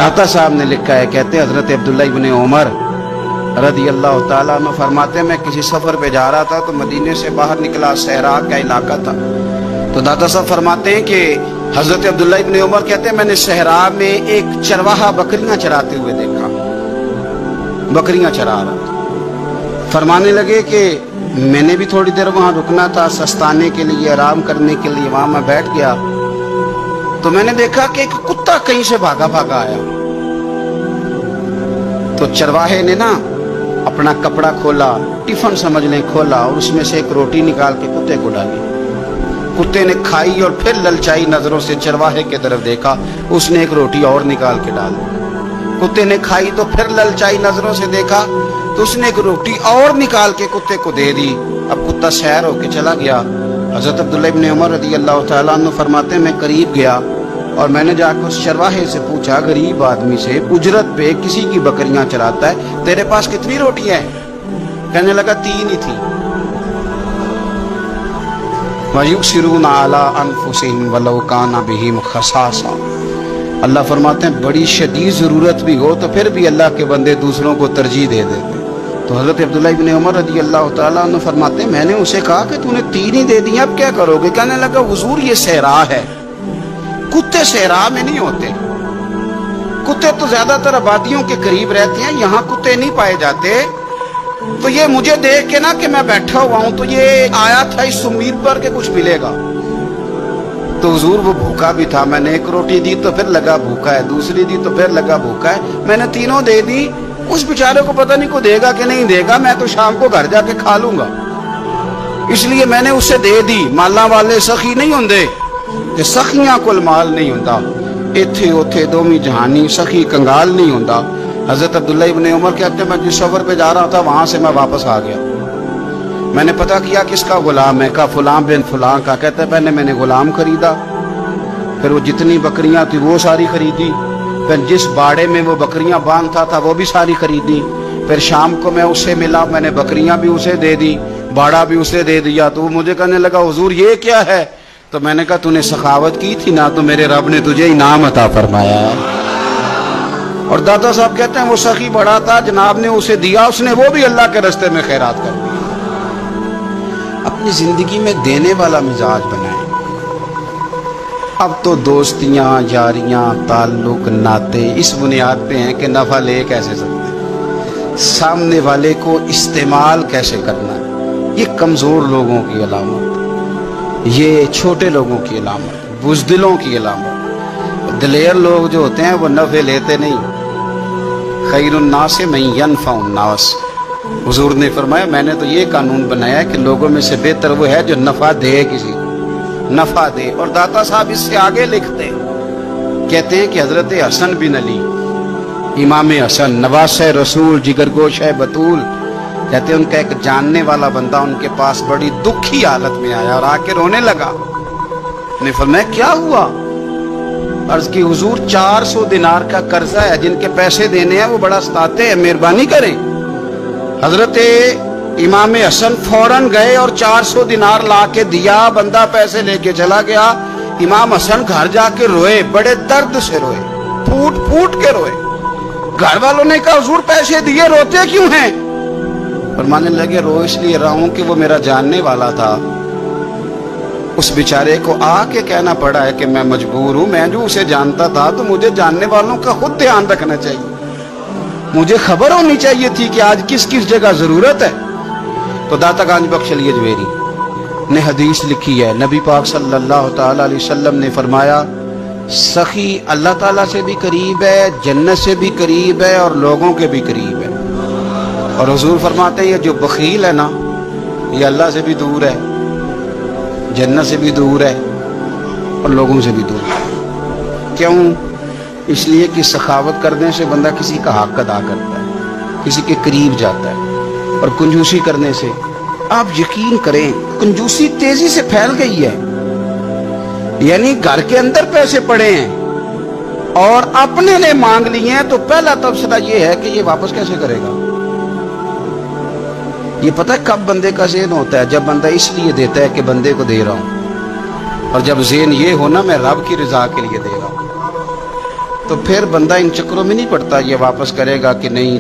दाता साहब ने लिखा है, कहते हैं हजरत अब्दुल्ला इब्न उमर रदी अल्लाह ताला अन्हु फरमाते, मैं किसी सफर पे जा रहा था तो मदीने से बाहर निकला, सहरा का इलाका था। तो दाता साहब फरमाते हैं कि हजरत अब्दुल्ला इब्न उमर कहते हैं मैंने सहरा में एक चरवाहा बकरियां चराते हुए देखा, बकरियां चरा रहा था। फरमाने लगे कि मैंने भी थोड़ी देर वहां रुकना था, सस्ताने के लिए, आराम करने के लिए, वहां मैं बैठ गया तो मैंने देखा कि एक कुत्ता कहीं से भागा भागा आया। तो चरवाहे ने ना अपना कपड़ा खोला, टिफिन समझ लें खोला, और उसमें से एक रोटी निकाल के कुत्ते को डाली। कुत्ते ने खाई और फिर ललचाई नजरों से चरवाहे की तरफ देखा, उसने एक रोटी और निकाल के डाल दी। कुत्ते ने खाई तो फिर ललचाई नजरों से देखा तो उसने एक रोटी और निकाल के कुत्ते को दे दी। अब कुत्ता सैर होके चला गया। हजरत अब्दुल्ला इब्न उमर रज़ी अल्लाह तआला अन्हु फरमाते, मैं करीब गया और मैंने जाकर उस चरवाहे से पूछा, गरीब आदमी से, उजरत पे किसी की बकरियां चराता है, तेरे पास कितनी रोटियां हैं? कहने लगा 3 ही थी। वयुसिरून अला अनफुसिहिम वलौ काना बिहिम खसासा। अल्लाह फरमाते हैं बड़ी शदीद जरूरत भी हो तो फिर भी अल्लाह के बंदे दूसरों को तरजीह दे देते। तो हजरत अब्दुल्ला इब्न उमर रज़ी अल्लाह तआला अन्हु फरमाते, मैंने उसे कहा कि तूने 3 ही दे दी, अब क्या करोगे? कहने लगा हुजूर ये सहरा है, कुत्ते सहरा में नहीं होते, कुत्ते तो ज्यादातर आबादियों के करीब रहते हैं, यहाँ कुत्ते नहीं पाए जाते। तो ये मुझे देख के ना कि मैं बैठा हुआ हूं तो ये आया था इस उम्मीद पर कि कुछ मिलेगा। तो हुजूर वो भूखा भी था, मैंने एक रोटी दी तो फिर लगा भूखा है, दूसरी दी तो फिर लगा भूखा है, मैंने तीनों दे दी। उस बेचारे को पता नहीं को देगा कि नहीं देगा, मैं तो शाम को घर जाके खा लूंगा, इसलिए मैंने उसे दे दी। माला वाले सखी नहीं होंगे कि सखियां कुल माल नहीं होता, इथे उथे दोमी जहानी सखी कंगाल नहीं होता। हजरत अब्दुल्ला इब्न उमर कहते हैं मैं जिस सफर पे जा रहा था वहां से मैं वापस आ गया, मैंने पता किया किसका गुलाम है, का फलां बिन फलां का। कहते हैं पहले मैंने गुलाम खरीदा, फिर वो जितनी बकरियां थी वो सारी खरीदी, फिर जिस बाड़े में वो बकरियां बांधता था वो भी सारी खरीदी, फिर शाम को मैं उससे मिला, मैंने बकरियां भी उसे दे दी, बाड़ा भी उसे दे दिया। तो वो मुझे कहने लगा हुजूर ये क्या है? तो मैंने कहा तूने सखावत की थी ना, तो मेरे रब ने तुझे इनाम अता फरमाया। और दादा साहब कहते हैं वो सखी बड़ा था, जनाब ने उसे दिया, उसने वो भी अल्लाह के रास्ते में खैरात कर दी। अपनी जिंदगी में देने वाला मिजाज बनाए। अब तो दोस्तियां, यारियां, ताल्लुक, नाते इस बुनियाद पे हैं कि नफा ले कैसे सकते हैं, सामने वाले को इस्तेमाल कैसे करना है। ये कमजोर लोगों की अलामत, ये छोटे लोगों की अलामत, बुज़दिलों की अलामत। दिलेर लोग जो होते हैं वो नफे लेते नहीं। खैरुन नास मन यनफउन नास। हुजूर ने फरमाया मैंने तो ये कानून बनाया है कि लोगों में से बेहतर वो है जो नफा दे, किसी नफा दे। और दाता साहब इससे आगे लिखते कहते हैं कि हजरत हसन बिन अली, इमाम हसन, नवासे रसूल, जिगरगोश है बतूल, कहते हैं उनका एक जानने वाला बंदा उनके पास बड़ी दुखी हालत में आया और आके रोने लगा। ने फरमाया क्या हुआ? अर्ज की हुजूर 400 दिनार का कर्जा है, जिनके पैसे देने हैं वो बड़ा सताते हैं, मेहरबानी करें। हजरत इमाम हसन फौरन गए और 400 दिनार ला के दिया, बंदा पैसे लेके चला गया। इमाम हसन घर जाके रोए, बड़े दर्द से रोए, फूट फूट के रोए। घर वालों ने कहा हुजूर पैसे दिए, रोते क्यों हैं? फरमाने लगे रो इसलिए रहा हूं कि वो मेरा जानने वाला था, उस बेचारे को आके कहना पड़ा है कि मैं मजबूर हूं। मैं जो उसे जानता था तो मुझे जानने वालों का खुद ध्यान रखना चाहिए, मुझे खबर होनी चाहिए थी कि आज किस किस जगह जरूरत है। तो दाता गांज बख्श अली अजमेरी ने हदीस लिखी है, नबी पाक सल्लल्लाहु ताला अलैहि वसल्लम ने फरमाया सखी अल्लाह ताला से भी करीब है, जन्नत से भी करीब है और लोगों के भी करीब है। और हुजूर फरमाते हैं ये जो बखील है ना, ये अल्लाह से भी दूर है, जन्नत से भी दूर है और लोगों से भी दूर है। क्यों? इसलिए कि सखावत करने से बंदा किसी का हक अदा करता है, किसी के करीब जाता है। और कंजूसी करने से आप यकीन करें कंजूसी तेजी से फैल गई है, यानी घर के अंदर पैसे पड़े हैं और अपने ने मांग लिए हैं तो पहला तबसरा ये है कि ये वापस कैसे करेगा। ये पता है कब बंदे का ज़हन होता है? जब बंदा इसलिए देता है कि बंदे को दे रहा हूं, और जब ज़हन ये हो ना मैं रब की रजा के लिए दे रहा हूं, تو پھر بندہ ان چکروں میں نہیں پڑتا یہ واپس کرے گا کہ نہیں.